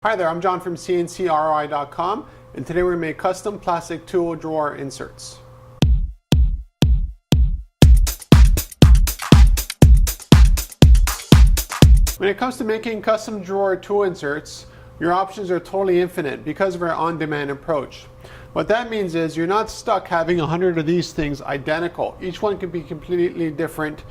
Hi there, I'm John from CNCKing.com, and today we're going to make custom plastic tool drawer inserts. When it comes to making custom drawer tool inserts, your options are totally infinite because of our on-demand approach. What that means is you're not stuck having 100 of these things identical. Each one can be completely different,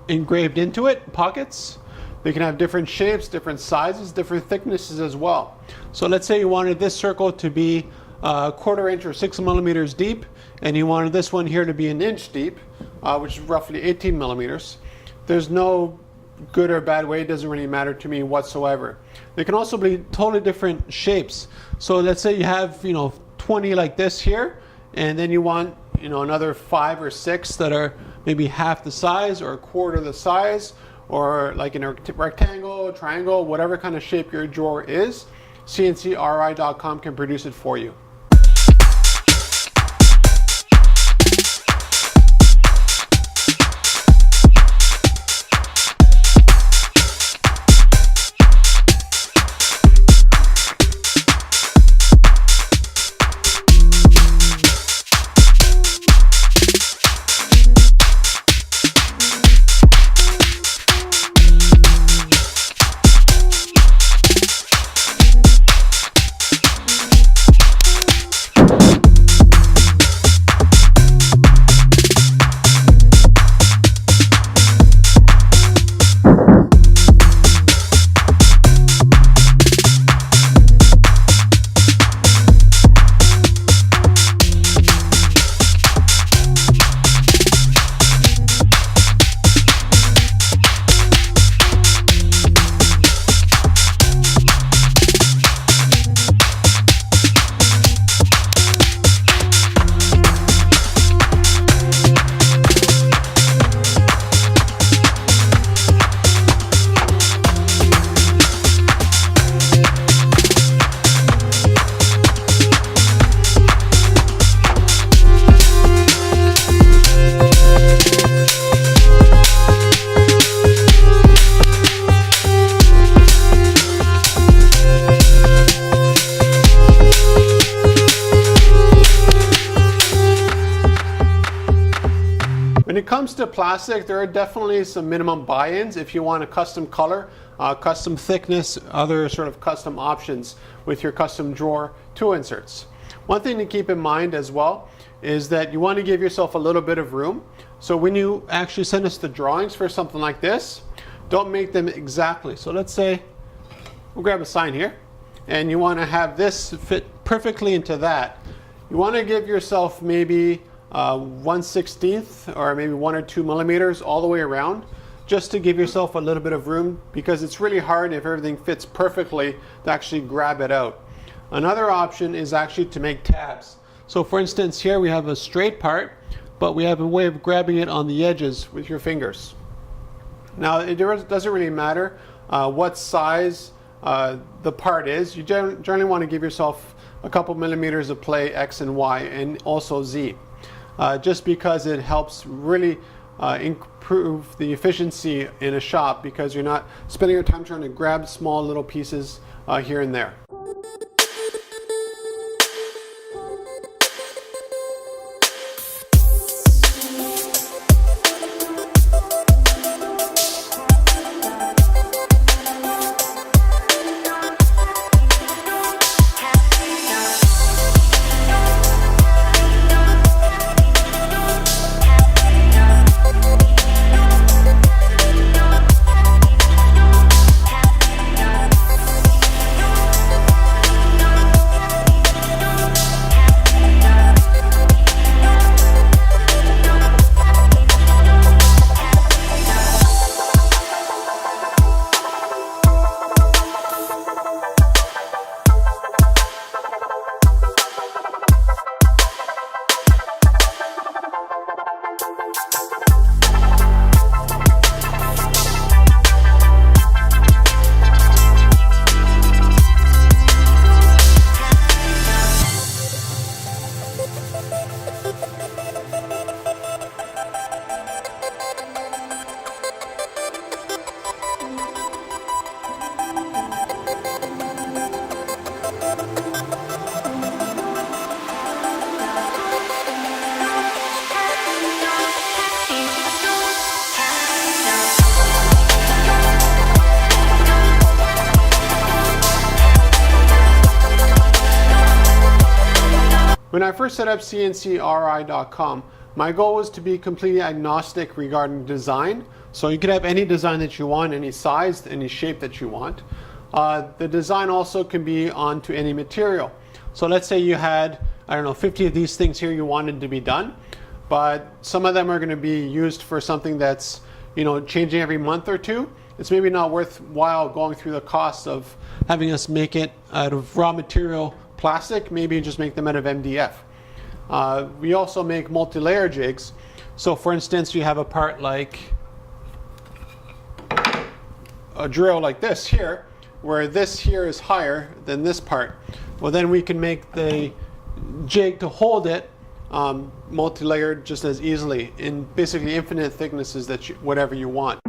engraved into it, pockets. They can have different shapes, different sizes, different thicknesses as well. So let's say you wanted this circle to be a 1/4 inch or 6 millimeters deep, and you wanted this one here to be 1 inch deep, which is roughly 18 millimeters. There's no good or bad way, it doesn't really matter to me whatsoever. They can also be totally different shapes. So let's say you have 20 like this here, and then you want another 5 or 6 that are maybe half the size or 1/4 the size, or like in a rectangle, triangle, whatever kind of shape your drawer is, CNCKing.com can produce it for you. When it comes to plastic, there are definitely some minimum buy-ins if you want a custom color, custom thickness, other sort of custom options with your custom drawer tool inserts. One thing to keep in mind as well is that you want to give yourself a little bit of room. So when you actually send us the drawings for something like this, don't make them exactly. So let's say we'll grab a sign here, and you want to have this fit perfectly into that. You want to give yourself maybe 1/16 or maybe 1 or 2 millimeters all the way around, just to give yourself a little bit of room, because it's really hard if everything fits perfectly to actually grab it out. Another option is actually to make tabs. So for instance, here we have a straight part, but we have a way of grabbing it on the edges with your fingers. Now it doesn't really matter what size the part is. You generally want to give yourself a couple millimeters of play X and Y, and also Z. Just because it helps really improve the efficiency in a shop, because you're not spending your time trying to grab small little pieces here and there. When I first set up CNCRI.com, my goal was to be completely agnostic regarding design. So you could have any design that you want, any size, any shape that you want. The design also can be onto any material. So let's say you had, I don't know, 50 of these things here you wanted to be done, but some of them are going to be used for something that's, you know, changing every month or two. It's maybe not worthwhile going through the cost of having us make it out of raw material plastic, maybe just make them out of MDF. We also make multi-layer jigs. So for instance, you have a part like a drill like this here, where this here is higher than this part. Well, then we can make the jig to hold it multi-layered just as easily in basically infinite thicknesses that whatever you want.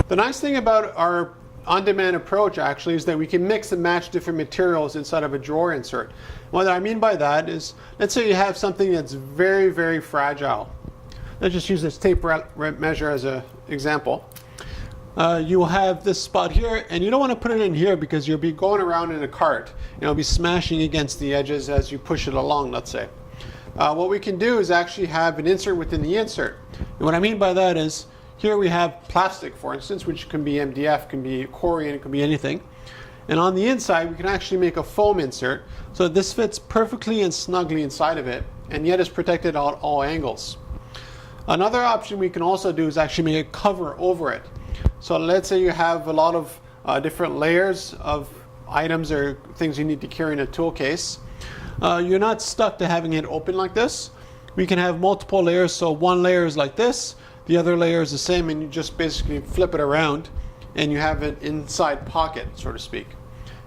The nice thing about our on-demand approach actually is that we can mix and match different materials inside of a drawer insert. What I mean by that is, let's say you have something that's very, very fragile. Let's just use this tape measure as an example. You will have this spot here, and you don't want to put it in here because you'll be going around in a cart. You'll be smashing against the edges as you push it along, let's say. What we can do is actually have an insert within the insert. And what I mean by that is, here we have plastic, for instance, which can be MDF, can be Corian, it can be anything. And on the inside, we can actually make a foam insert so this fits perfectly and snugly inside of it, and yet is protected at all angles. Another option we can also do is actually make a cover over it. So let's say you have a lot of different layers of items or things you need to carry in a tool case. You're not stuck to having it open like this. We can have multiple layers, so one layer is like this, the other layer is the same, and you just basically flip it around and you have an inside pocket, so to speak.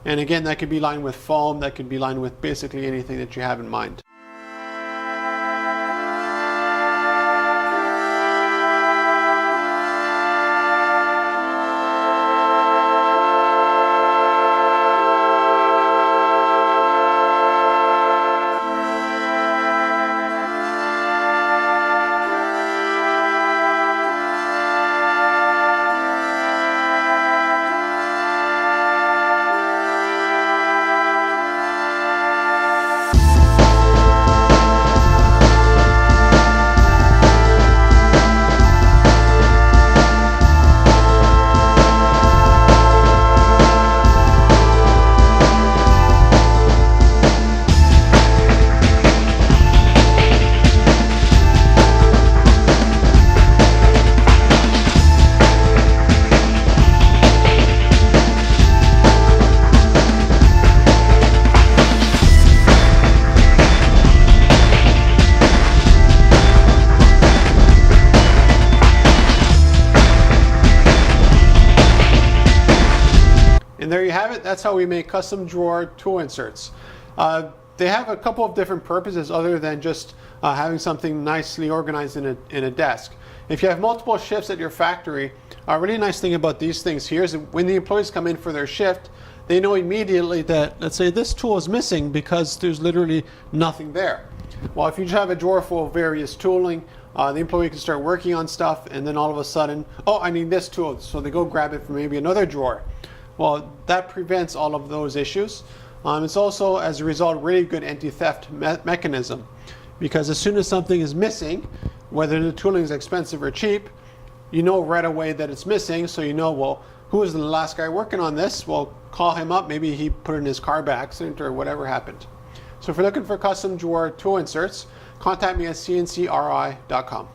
And again, that could be lined with foam, that could be lined with basically anything that you have in mind. And there you have it. That's how we make custom drawer tool inserts. They have a couple of different purposes other than just having something nicely organized in a desk. If you have multiple shifts at your factory, a really nice thing about these things here is that when the employees come in for their shift, they know immediately that, let's say, this tool is missing because there's literally nothing there. Well, if you just have a drawer full of various tooling, the employee can start working on stuff, and then all of a sudden, oh, I need this tool, so they go grab it from maybe another drawer. Well, that prevents all of those issues. It's also, as a result, a really good anti-theft mechanism, because as soon as something is missing, whether the tooling is expensive or cheap, you know right away that it's missing, so you know, well, who was the last guy working on this? Well, call him up, maybe he put it in his car by accident or whatever happened. So if you're looking for custom drawer tool inserts, contact me at CNCRI.com.